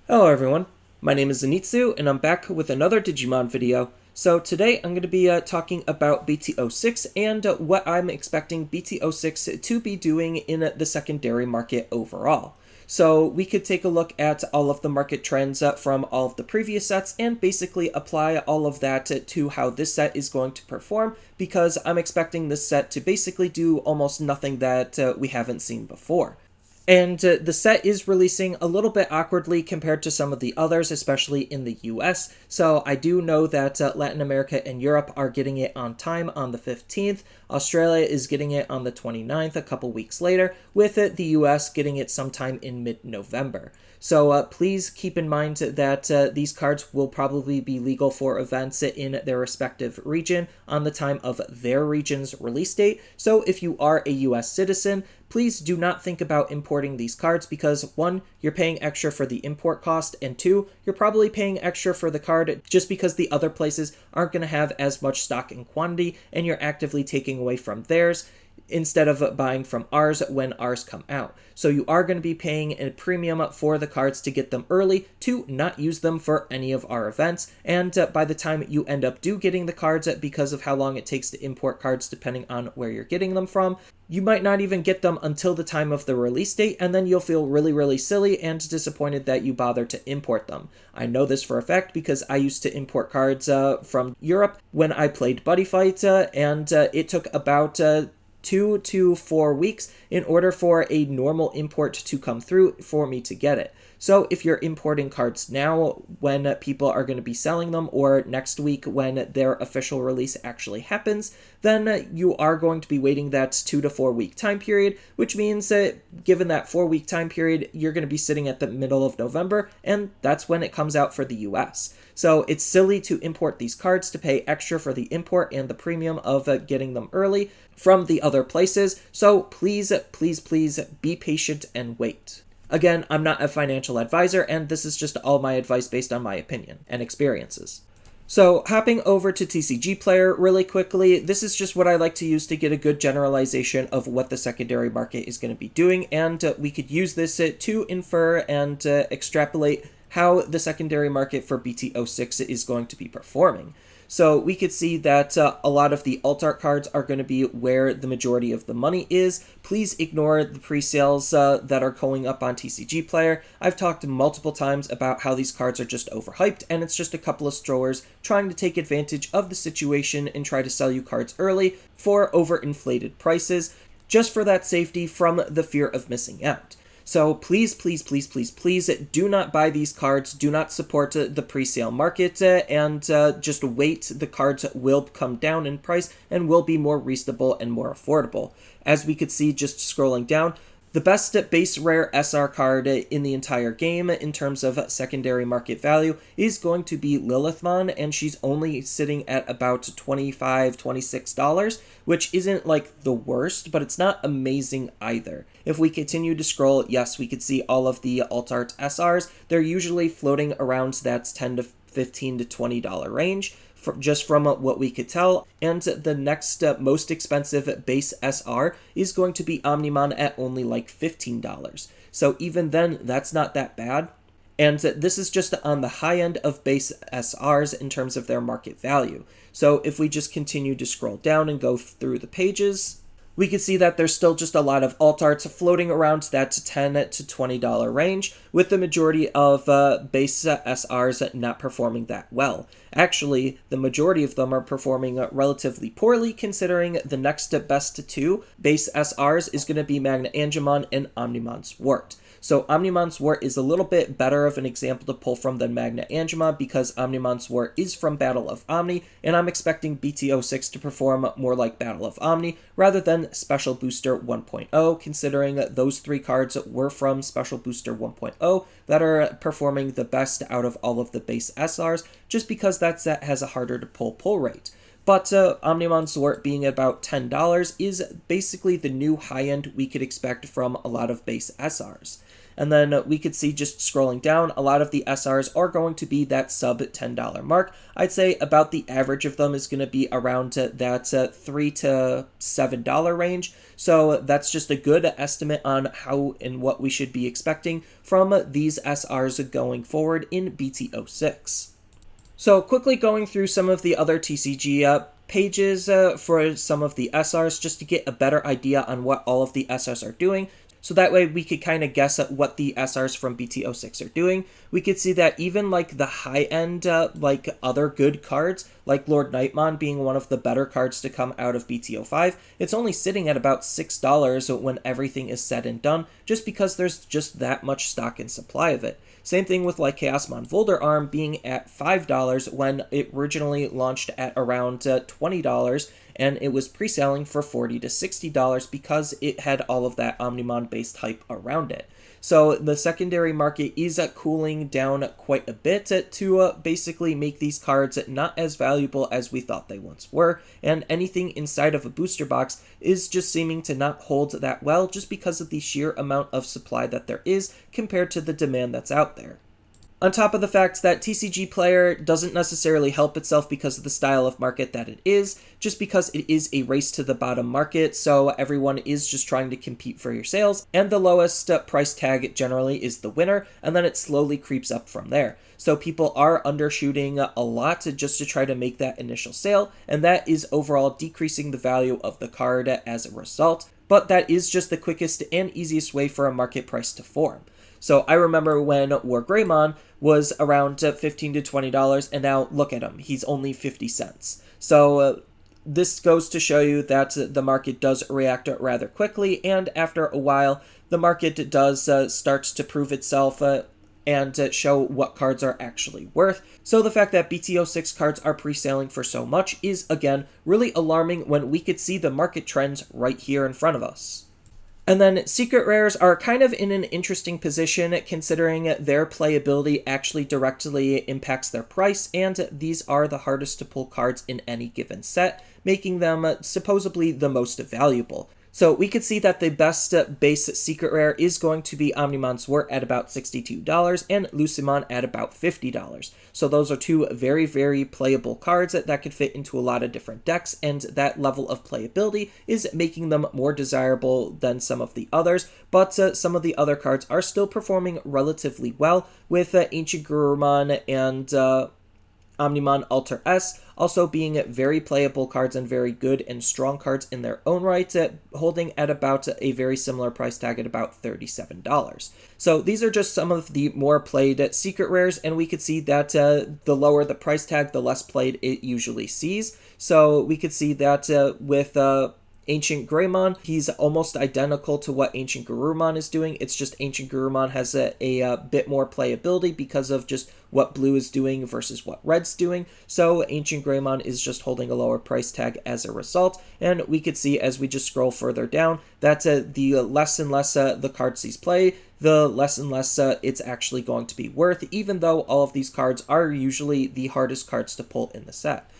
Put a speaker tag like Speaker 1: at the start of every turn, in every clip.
Speaker 1: Hello everyone, my name is Zenitsu and I'm back with another Digimon video. So today I'm going to be talking about BT06 and what I'm expecting BT06 to be doing in the secondary market overall. So we could take a look at all of the market trends from all of the previous sets and basically apply all of that to how this set is going to perform, because I'm expecting this set to basically do almost nothing that we haven't seen before. And the set is releasing a little bit awkwardly compared to some of the others, especially in the US. So I do know that Latin America and Europe are getting it on time on the 15th. Australia is getting it on the 29th, a couple weeks later, with the US getting it sometime in mid-November. So please keep in mind that these cards will probably be legal for events in their respective region on the time of their region's release date. So if you are a US citizen, please do not think about importing these cards because 1, you're paying extra for the import cost, and 2, you're probably paying extra for the card just because the other places aren't going to have as much stock and quantity and you're actively taking away from theirs instead of buying from ours when ours come out. So you are going to be paying a premium for the cards to get them early to not use them for any of our events, and by the time you end up getting the cards, because of how long it takes to import cards depending on where you're getting them from, you might not even get them until the time of the release date, and then you'll feel really silly and disappointed that you bothered to import them. I know this for a fact because I used to import cards from Europe when I played Buddy Fight, and it took about 2 to 4 weeks in order for a normal import to come through for me to get it. So if you're importing cards now when people are going to be selling them, or next week when their official release actually happens, then you are going to be waiting that 2 to 4 week time period, which means that given that 4-week time period, you're going to be sitting at the middle of November, and that's when it comes out for the US. So it's silly to import these cards to pay extra for the import and the premium of getting them early from the other places. So please be patient and wait. Again, I'm not a financial advisor, and this is just all my advice based on my opinion and experiences. So hopping over to TCG Player really quickly, this is just what I like to use to get a good generalization of what the secondary market is going to be doing, and we could use this to infer and extrapolate how the secondary market for BT06 is going to be performing. So we could see that a lot of the alt art cards are going to be where the majority of the money is. Please ignore the pre-sales that are going up on TCG Player. I've talked multiple times about how these cards are just overhyped, and it's just a couple of strollers trying to take advantage of the situation and try to sell you cards early for overinflated prices, just for that safety from the fear of missing out. So please do not buy these cards, do not support the pre-sale market, and just wait. The cards will come down in price and will be more reasonable and more affordable. As we could see just scrolling down, the best base rare SR card in the entire game in terms of secondary market value is going to be Lilithmon, and she's only sitting at about $25, $26, which isn't like the worst, but it's not amazing either. If we continue to scroll, yes, we could see all of the alt art SRs. They're usually floating around that $10 to $15 to $20 range, just from what we could tell, and the next most expensive base SR is going to be Omnimon at only like $15. So even then, that's not that bad. And this is just on the high end of base SRs in terms of their market value. So if we just continue to scroll down and go through the pages, we can see that there's still just a lot of alt arts floating around that $10 to $20 range, with the majority of base SRs not performing that well. Actually, the majority of them are performing relatively poorly, considering the next best 2 base SRs is going to be Agumon and Omnimon's Wart. So Omnimon's Wart is a little bit better of an example to pull from than Agumon, because Omnimon's Wart is from Battle of Omni, and I'm expecting BT06 to perform more like Battle of Omni rather than Special Booster 1.0, considering those 3 cards were from Special Booster 1.0 that are performing the best out of all of the base SRs, just because that set has a harder to pull rate. But Omnimon's Wart being about $10 is basically the new high end we could expect from a lot of base SRs. And then we could see, just scrolling down, a lot of the SRs are going to be that sub $10 mark. I'd say about the average of them is going to be around that $3 to $7 range. So that's just a good estimate on how and what we should be expecting from these SRs going forward in BT06. So quickly going through some of the other TCG pages for some of the SRs, just to get a better idea on what all of the SRs are doing. So that way we could kind of guess at what the SRs from BT06 are doing. We could see that even like the high-end, like other good cards, like Lord Nightmon being one of the better cards to come out of BT05, it's only sitting at about $6 when everything is said and done, just because there's just that much stock and supply of it. Same thing with like Eosmon Volderarm being at $5 when it originally launched at around $20, and it was pre-selling for $40 to $60 because it had all of that Omnimon-based hype around it. So the secondary market is cooling down quite a bit to basically make these cards not as valuable as we thought they once were, and anything inside of a booster box is just seeming to not hold that well just because of the sheer amount of supply that there is compared to the demand that's out there. On top of the fact that TCG Player doesn't necessarily help itself because of the style of market that it is, just because it is a race to the bottom market, so everyone is just trying to compete for your sales, and the lowest price tag generally is the winner, and then it slowly creeps up from there. So people are undershooting a lot just to try to make that initial sale, and that is overall decreasing the value of the card as a result, but that is just the quickest and easiest way for a market price to form. So I remember when SkullGreymon was around $15 to $20, and now look at him, he's only 50 cents. So this goes to show you that the market does react rather quickly, and after a while, the market does start to prove itself and show what cards are actually worth. So the fact that BT06 cards are pre-selling for so much is, again, really alarming when we could see the market trends right here in front of us. And then secret rares are kind of in an interesting position considering their playability actually directly impacts their price, and these are the hardest to pull cards in any given set, making them supposedly the most valuable. So we could see that the best base secret rare is going to be Omnimon Swart at about $62 and Lucimon at about $50. So those are two very, very playable cards that could fit into a lot of different decks, and that level of playability is making them more desirable than some of the others, but some of the other cards are still performing relatively well, with Ancient Gabumon and Omnimon Alter S also being very playable cards and very good and strong cards in their own right, holding at about a very similar price tag at about $37. So these are just some of the more played secret rares, and we could see that the lower the price tag, the less played it usually sees. So we could see that with Ancient Greymon, he's almost identical to what Ancient Gabumon is doing. It's just Ancient Gabumon has a bit more playability because of just what blue is doing versus what red's doing. So Ancient Greymon is just holding a lower price tag as a result. And we could see as we just scroll further down that the less and less the cards he's play, the less and less it's actually going to be worth, even though all of these cards are usually the hardest cards to pull in the set.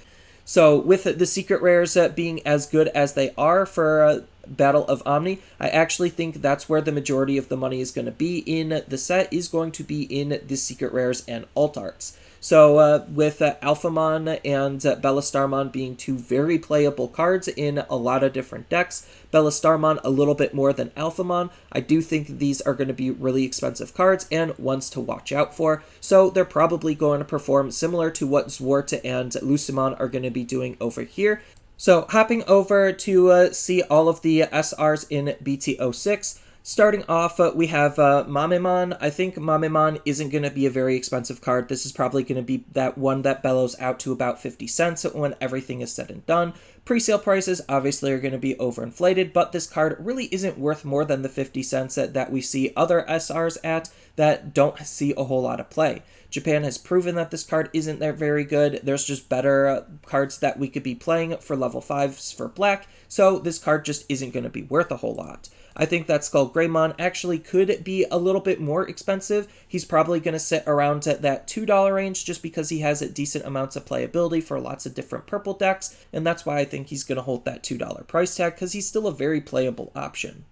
Speaker 1: So with the secret rares being as good as they are for Battle of Omni, I actually think that's where the majority of the money is going to be in the set, is going to be in the secret rares and alt arts. So with Alphamon and BeelStarmon being two very playable cards in a lot of different decks, BeelStarmon a little bit more than Alphamon, I do think these are going to be really expensive cards and ones to watch out for. So they're probably going to perform similar to what Swart and Lucimon are going to be doing over here. So hopping over to see all of the SRs in BT06, starting off, we have Mamemon. I think Mamemon isn't going to be a very expensive card. This is probably going to be that one that bellows out to about 50 cents when everything is said and done. Pre-sale prices obviously are going to be overinflated, but this card really isn't worth more than the 50 cents that we see other SRs at that don't see a whole lot of play. Japan has proven that this card isn't that very good. There's just better cards that we could be playing for level 5s for black, so this card just isn't going to be worth a whole lot. I think that SkullGreymon actually could be a little bit more expensive. He's probably going to sit around at that $2 range just because he has decent amounts of playability for lots of different purple decks, and that's why I think he's going to hold that $2 price tag, because he's still a very playable option.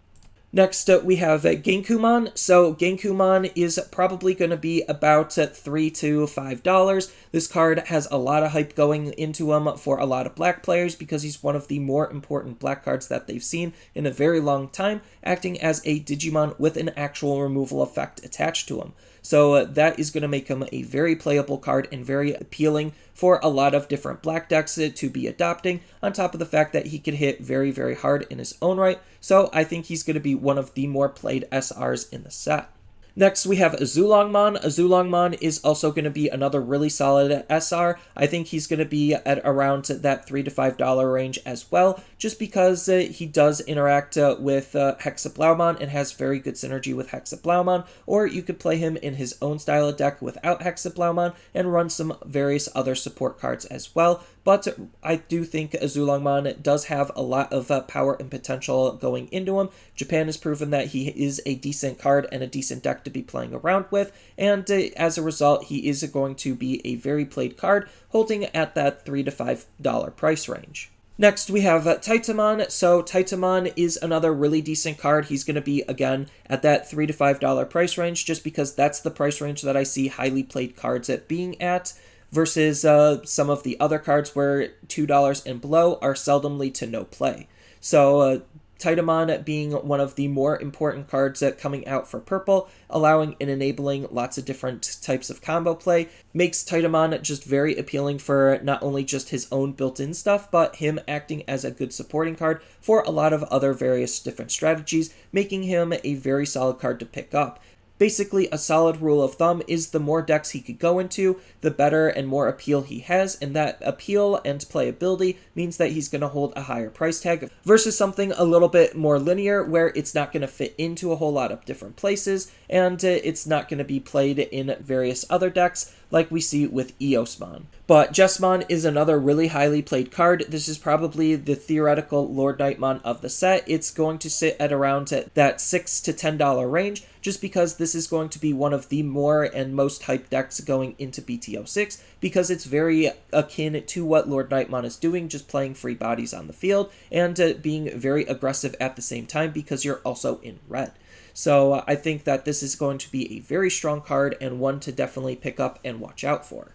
Speaker 1: Next, we have Gankoomon. So Gankoomon is probably going to be about $3 to $5. This card has a lot of hype going into him for a lot of black players because he's one of the more important black cards that they've seen in a very long time, acting as a Digimon with an actual removal effect attached to him. So that is going to make him a very playable card and very appealing for a lot of different black decks to be adopting, on top of the fact that he could hit very, very hard in his own right. So I think he's going to be one of the more played SRs in the set. Next, we have Azulongmon. Azulongmon is also going to be another really solid SR. I think he's going to be at around that $3 to $5 range as well, just because he does interact with Hexablaumon and has very good synergy with Hexablaumon, or you could play him in his own style of deck without Hexablaumon and run some various other support cards as well. But I do think Azulongmon does have a lot of power and potential going into him. Japan has proven that he is a decent card and a decent deck to be playing around with, and as a result, he is going to be a very played card, holding at that $3 to $5 price range. Next, we have Titamon. So Titamon is another really decent card. He's going to be, again, at that $3 to $5 price range, just because that's the price range that I see highly played cards at being at, versus some of the other cards where $2 and below are seldomly to no play. So Titamon being one of the more important cards coming out for purple, allowing and enabling lots of different types of combo play, makes Titamon just very appealing for not only just his own built-in stuff, but him acting as a good supporting card for a lot of other various different strategies, making him a very solid card to pick up. Basically, a solid rule of thumb is the more decks he could go into, the better and more appeal he has, and that appeal and playability means that he's going to hold a higher price tag versus something a little bit more linear where it's not going to fit into a whole lot of different places, and it's not going to be played in various other decks like we see with Eosmon. But Jesmon is another really highly played card. This is probably the theoretical Lord Nightmon of the set. It's going to sit at around that $6 to $10 range, just because this is going to be one of the more and most hyped decks going into BT06, because it's very akin to what Lord Nightmon is doing, just playing free bodies on the field, and being very aggressive at the same time because you're also in red. So I think that this is going to be a very strong card and one to definitely pick up and watch out for.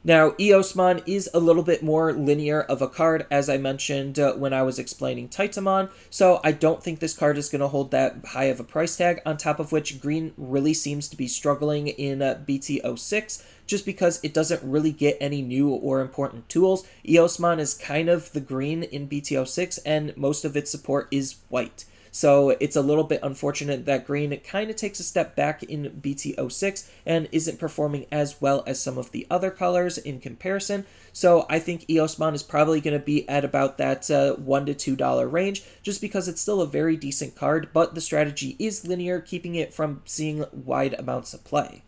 Speaker 1: Now, Eosmon is a little bit more linear of a card, as I mentioned when I was explaining Titamon, so I don't think this card is going to hold that high of a price tag, on top of which green really seems to be struggling in BT06, just because it doesn't really get any new or important tools. Eosmon is kind of the green in BT06, and most of its support is white. So it's a little bit unfortunate that green kind of takes a step back in BT06 and isn't performing as well as some of the other colors in comparison. So I think Eosmon is probably going to be at about that $1 to $2 range, just because it's still a very decent card, but the strategy is linear, keeping it from seeing wide amounts of play.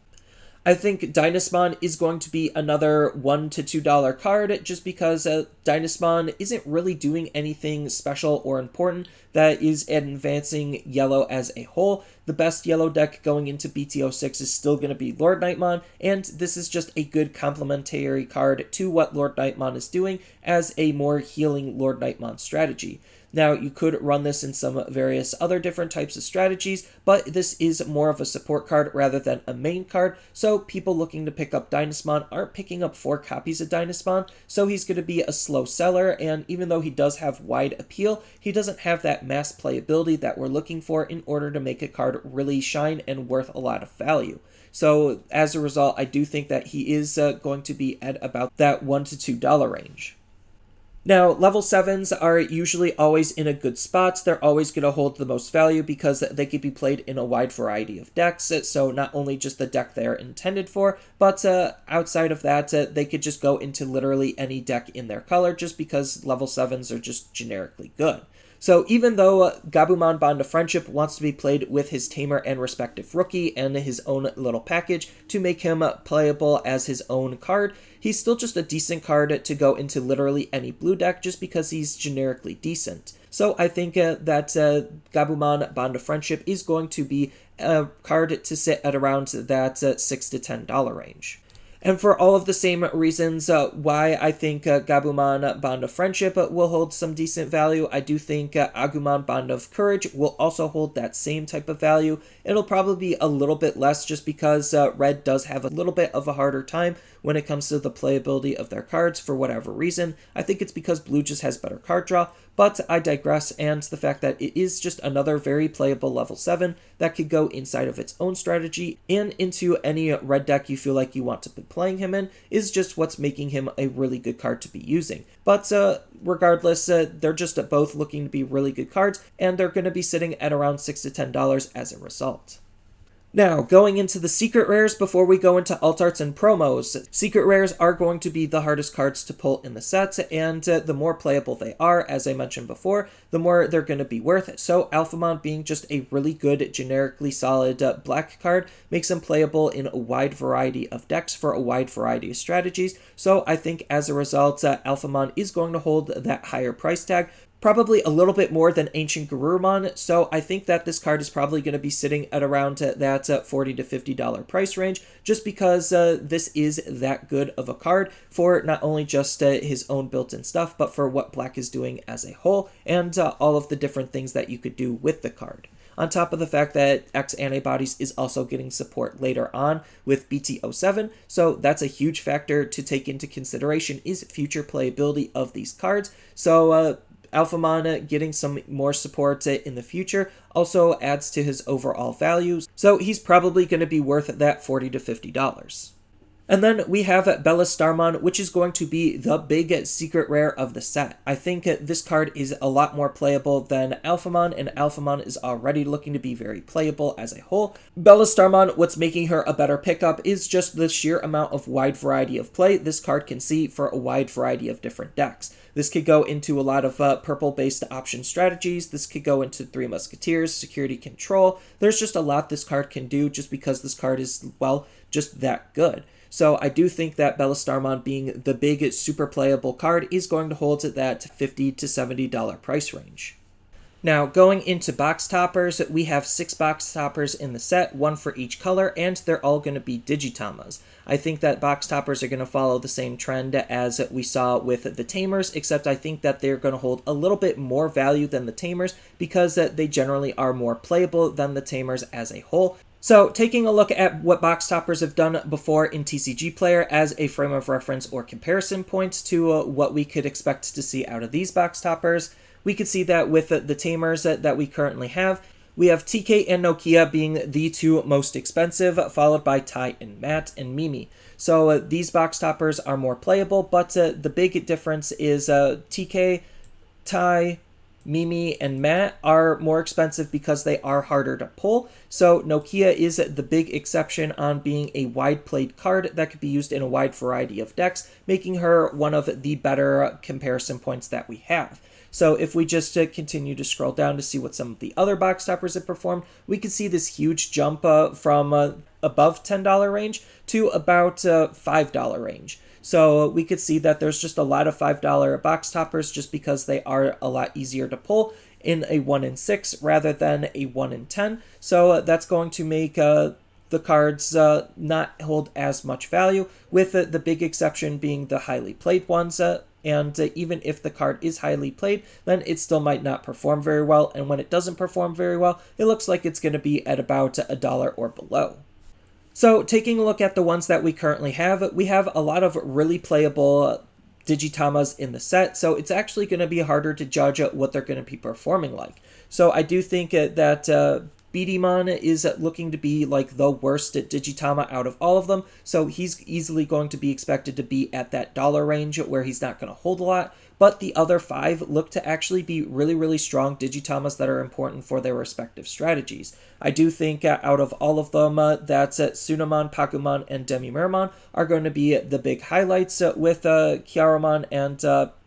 Speaker 1: I think Dynasmon is going to be another $1 to $2 card, just because Dynasmon isn't really doing anything special or important that is advancing yellow as a whole. The best yellow deck going into BT06 is still going to be Lord Nightmon, and this is just a good complementary card to what Lord Nightmon is doing as a more healing Lord Nightmon strategy. Now, you could run this in some various other different types of strategies, but this is more of a support card rather than a main card, so people looking to pick up Dynasmon aren't picking up 4 copies of Dynasmon, so he's going to be a slow seller, and even though he does have wide appeal, he doesn't have that mass playability that we're looking for in order to make a card really shine and worth a lot of value. So, as a result, I do think that he is going to be at about that $1 to $2 range. Now, level 7s are usually always in a good spot. They're always going to hold the most value because they could be played in a wide variety of decks, so not only just the deck they're intended for, but outside of that, they could just go into literally any deck in their color, just because level 7s are just generically good. So even though Gabumon Bond of Friendship wants to be played with his Tamer and respective rookie and his own little package to make him playable as his own card, he's still just a decent card to go into literally any blue deck just because he's generically decent. So I think that Gabumon Bond of Friendship is going to be a card to sit at around that $6 to $10 range. And for all of the same reasons why I think Gabumon Bond of Friendship will hold some decent value, I do think Agumon Bond of Courage will also hold that same type of value. It'll probably be a little bit less just because Red does have a little bit of a harder time when it comes to the playability of their cards for whatever reason. I think it's because Blue just has better card draw, but I digress, and the fact that it is just another very playable level 7 that could go inside of its own strategy and into any red deck you feel like you want to be playing him in is just what's making him a really good card to be using. But regardless, they're just both looking to be really good cards, and they're going to be sitting at around $6 to $10 as a result. Now, going into the secret rares before we go into alt arts and promos. Secret rares are going to be the hardest cards to pull in the set, and the more playable they are, as I mentioned before, the more they're going to be worth it. So Alphamon being just a really good, generically solid black card makes them playable in a wide variety of decks for a wide variety of strategies. So I think as a result, Alphamon is going to hold that higher price tag, probably a little bit more than Ancient Garurumon, so I think that this card is probably going to be sitting at around that $40 to $50 price range, just because this is that good of a card for not only just his own built-in stuff, but for what Black is doing as a whole, and all of the different things that you could do with the card. On top of the fact that X Antibodies is also getting support later on with BT07, so that's a huge factor to take into consideration is future playability of these cards. So Alphamon getting some more support in the future also adds to his overall value, so he's probably going to be worth that $40 to $50. And then we have BeelStarmon, which is going to be the big secret rare of the set. I think this card is a lot more playable than Alphamon, and Alphamon is already looking to be very playable as a whole. BeelStarmon, what's making her a better pickup is just the sheer amount of wide variety of play this card can see for a wide variety of different decks. This could go into a lot of purple-based option strategies. This could go into Three Musketeers, Security Control. There's just a lot this card can do just because this card is, well, just that good. So I do think that BeelStarmon being the big super playable card is going to hold at that $50 to $70 price range. Now, going into box toppers, we have 6 box toppers in the set, 1 for each color, and they're all going to be Digitamas. I think that box toppers are going to follow the same trend as we saw with the Tamers, except I think that they're going to hold a little bit more value than the Tamers because they generally are more playable than the Tamers as a whole. So, taking a look at what box toppers have done before in TCG Player as a frame of reference or comparison point to what we could expect to see out of these box toppers, we could see that with the Tamers that we currently have, we have TK and Nokia being the 2 most expensive, followed by Tai and Matt and Mimi. So these box toppers are more playable, but the big difference is TK, Tai, Mimi, and Matt are more expensive because they are harder to pull. So Nokia is the big exception on being a wide played card that could be used in a wide variety of decks, making her one of the better comparison points that we have. So if we just continue to scroll down to see what some of the other box toppers have performed, we can see this huge jump from above $10 range to about $5 range. So we could see that there's just a lot of $5 box toppers just because they are a lot easier to pull in a 1 in 6 rather than a 1 in 10. So that's going to make the cards not hold as much value, with the big exception being the highly played ones. And even if the card is highly played, then it still might not perform very well. And when it doesn't perform very well, it looks like it's going to be at about $1 or below. So taking a look at the ones that we currently have, we have a lot of really playable Digitamas in the set. So it's actually going to be harder to judge what they're going to be performing like. So I do think that BTmon is looking to be like the worst Digitama out of all of them, so he's easily going to be expected to be at that dollar range where he's not going to hold a lot, but the other 5 look to actually be really, really strong Digitamas that are important for their respective strategies. I do think out of all of them that Sunamon, Pakumon, and Demimermon are going to be the big highlights, with Kiaramon and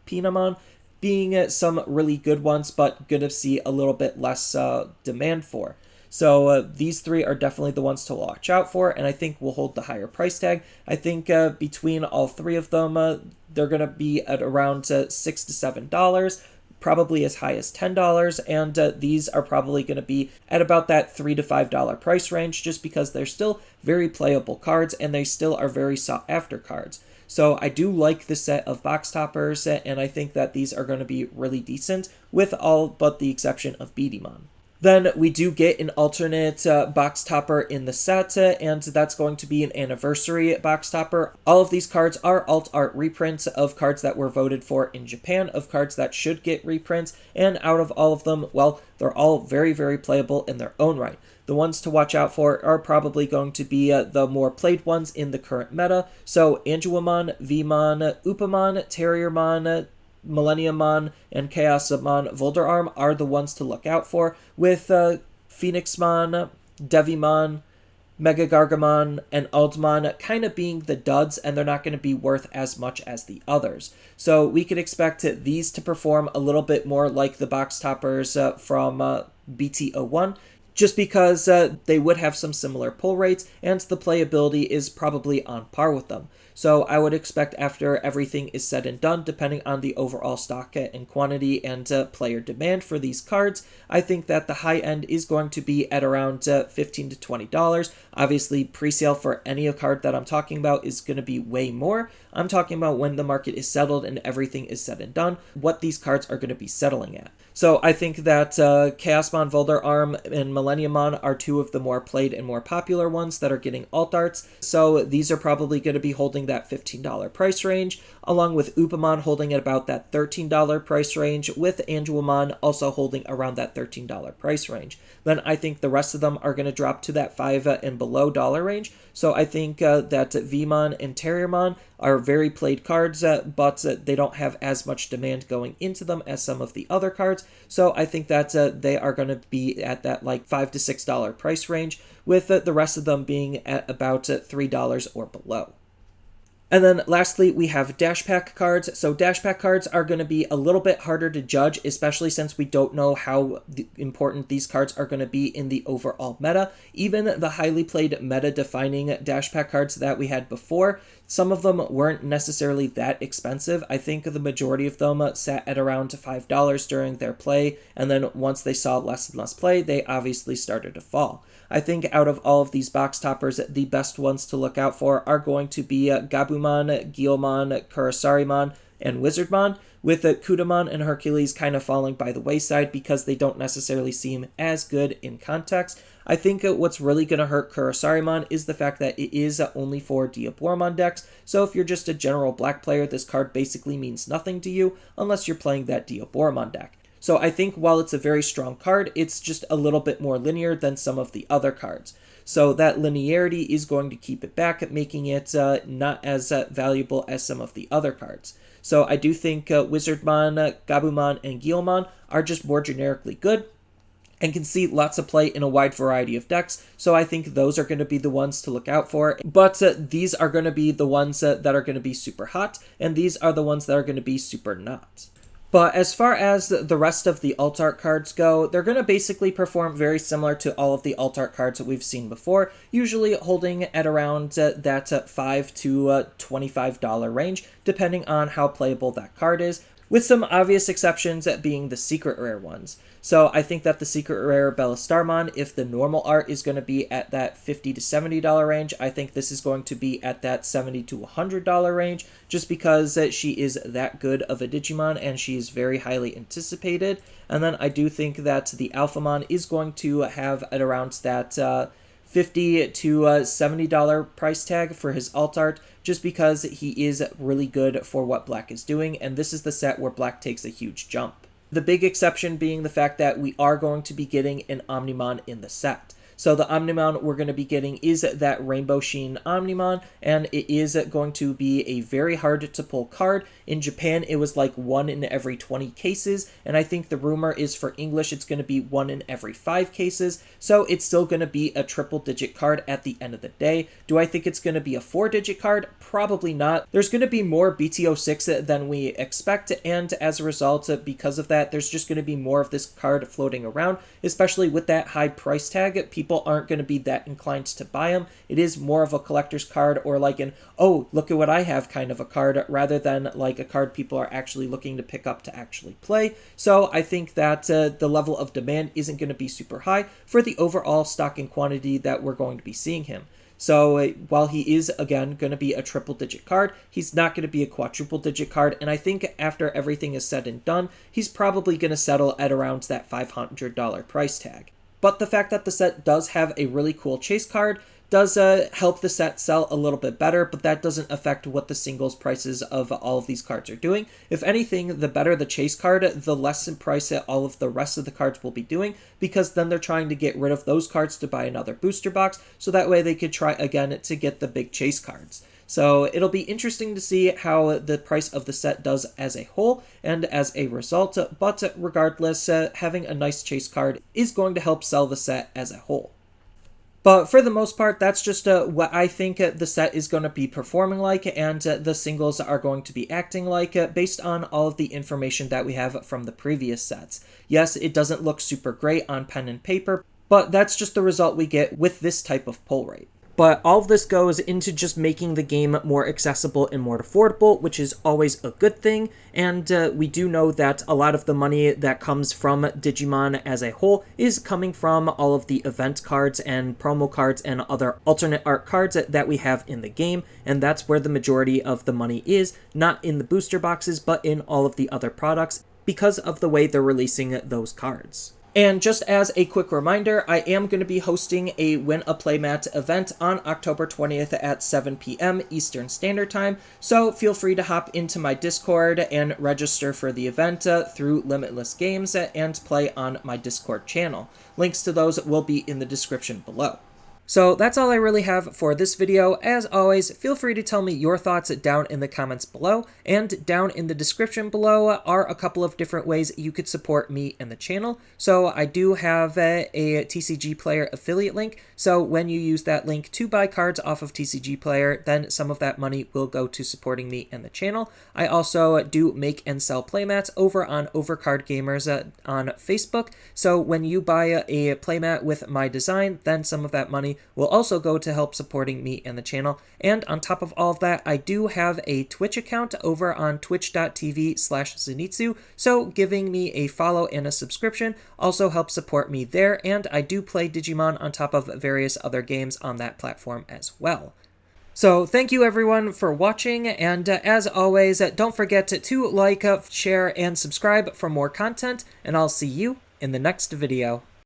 Speaker 1: Pinamon being some really good ones, but going to see a little bit less demand for. So these 3 are definitely the ones to watch out for, and I think will hold the higher price tag. I think between all 3 of them, they're going to be at around $6 to $7, probably as high as $10, and these are probably going to be at about that $3 to $5 price range, just because they're still very playable cards and they still are very sought after cards. So I do like this set of box toppers, and I think that these are going to be really decent, with all but the exception of Titamon. Then we do get an alternate box topper in the set, and that's going to be an anniversary box topper. All of these cards are alt art reprints of cards that were voted for in Japan, of cards that should get reprints, and out of all of them, well, they're all very, very playable in their own right. The ones to watch out for are probably going to be the more played ones in the current meta. So Agumon, Vmon, Upamon, Terriermon, Millenniummon, and Chaosmon Volderarm are the ones to look out for, with Phoenixmon, Devimon, Mega Gargamon, and Aldmon kind of being the duds, and they're not going to be worth as much as the others. So we could expect these to perform a little bit more like the box toppers from BT01, just because they would have some similar pull rates, and the playability is probably on par with them. So I would expect after everything is said and done, depending on the overall stock and quantity and player demand for these cards, I think that the high end is going to be at around $15 to $20. Obviously, pre-sale for any card that I'm talking about is going to be way more. I'm talking about when the market is settled and everything is said and done, what these cards are going to be settling at. So I think that Chaosmon, Volderarm, and Millenniummon are two of the more played and more popular ones that are getting alt arts. So these are probably going to be holding that $15 price range, along with Upamon holding at about that $13 price range, with Agumon also holding around that $13 price range. Then I think the rest of them are going to drop to that $5 and below dollar range. So I think that Vmon and Terriermon are very played cards, but they don't have as much demand going into them as some of the other cards. So I think that they are going to be at that like $5 to $6 price range, with the rest of them being at about $3 or below. And then lastly, we have Dash Pack cards. So Dash Pack cards are going to be a little bit harder to judge, especially since we don't know how important these cards are going to be in the overall meta. Even the highly played meta-defining Dash Pack cards that we had before, some of them weren't necessarily that expensive. I think the majority of them sat at around $5 during their play, and then once they saw less and less play, they obviously started to fall. I think out of all of these box toppers, the best ones to look out for are going to be Gabumon, Guilmon, Kurosarimon, and Wizardmon, with Kutamon and Hercules kind of falling by the wayside because they don't necessarily seem as good in context. I think what's really going to hurt Kurosarimon is the fact that it is only for Diaboromon decks, so if you're just a general black player, this card basically means nothing to you unless you're playing that Diaboromon deck. So I think while it's a very strong card, it's just a little bit more linear than some of the other cards. So that linearity is going to keep it back, making it not as valuable as some of the other cards. So I do think Wizardmon, Gabumon, and Guilmon are just more generically good and can see lots of play in a wide variety of decks, so I think those are going to be the ones to look out for. But these are going to be the ones that are going to be super hot, and these are the ones that are going to be super not. But as far as the rest of the alt art cards go, they're going to basically perform very similar to all of the alt art cards that we've seen before, usually holding at around that $5 to $25 range, depending on how playable that card is, with some obvious exceptions being the secret rare ones. So I think that the secret rare BeelStarmon, if the normal art is going to be at that $50 to $70 range, I think this is going to be at that $70 to $100 range, just because she is that good of a Digimon and she is very highly anticipated. And then I do think that the Alphamon is going to have at around that $50 to $70 price tag for his alt art, just because he is really good for what Black is doing, and this is the set where Black takes a huge jump. The big exception being the fact that we are going to be getting an Omnimon in the set. So the Omnimon we're going to be getting is that Rainbow Sheen Omnimon, and it is going to be a very hard to pull card. In Japan, it was like 1 in every 20 cases, and I think the rumor is for English it's going to be 1 in every 5 cases, so it's still going to be a triple-digit card at the end of the day. Do I think it's going to be a 4-digit card? Probably not. There's going to be more BT06 than we expect, and as a result, because of that, there's just going to be more of this card floating around, especially with that high price tag. People people aren't going to be that inclined to buy them. It is more of a collector's card, or like an, oh, look at what I have kind of a card, rather than like a card people are actually looking to pick up to actually play. So I think that the level of demand isn't going to be super high for the overall stock and quantity that we're going to be seeing him. So while he is, again, going to be a triple-digit card, he's not going to be a quadruple-digit card, and I think after everything is said and done, he's probably going to settle at around that $500 price tag. But the fact that the set does have a really cool chase card does help the set sell a little bit better, but that doesn't affect what the singles prices of all of these cards are doing. If anything, the better the chase card, the less in price all of the rest of the cards will be doing, because then they're trying to get rid of those cards to buy another booster box, so that way they could try again to get the big chase cards. So it'll be interesting to see how the price of the set does as a whole and as a result, but regardless, having a nice chase card is going to help sell the set as a whole. But for the most part, that's just what I think the set is going to be performing like, and the singles are going to be acting like, based on all of the information that we have from the previous sets. Yes, it doesn't look super great on pen and paper, but that's just the result we get with this type of pull rate. But all of this goes into just making the game more accessible and more affordable, which is always a good thing. And we do know that a lot of the money that comes from Digimon as a whole is coming from all of the event cards and promo cards and other alternate art cards that we have in the game. And that's where the majority of the money is, not in the booster boxes, but in all of the other products, because of the way they're releasing those cards. And just as a quick reminder, I am going to be hosting a Win a Playmat event on October 20th at 7 p.m. Eastern Standard Time, so feel free to hop into my Discord and register for the event through Limitless Games and play on my Discord channel. Links to those will be in the description below. So that's all I really have for this video. As always, feel free to tell me your thoughts down in the comments below, and down in the description below are a couple of different ways you could support me and the channel. So I do have a TCG Player affiliate link, so when you use that link to buy cards off of TCG Player, then some of that money will go to supporting me and the channel. I also do make and sell playmats over on Overcard Gamers on Facebook, so when you buy a playmat with my design, then some of that money will also go to help supporting me and the channel. And on top of all of that, I do have a Twitch account over on twitch.tv/Zenitsu, so giving me a follow and a subscription also helps support me there, and I do play Digimon on top of various other games on that platform as well. So thank you everyone for watching, and as always, don't forget to like, share, and subscribe for more content, and I'll see you in the next video.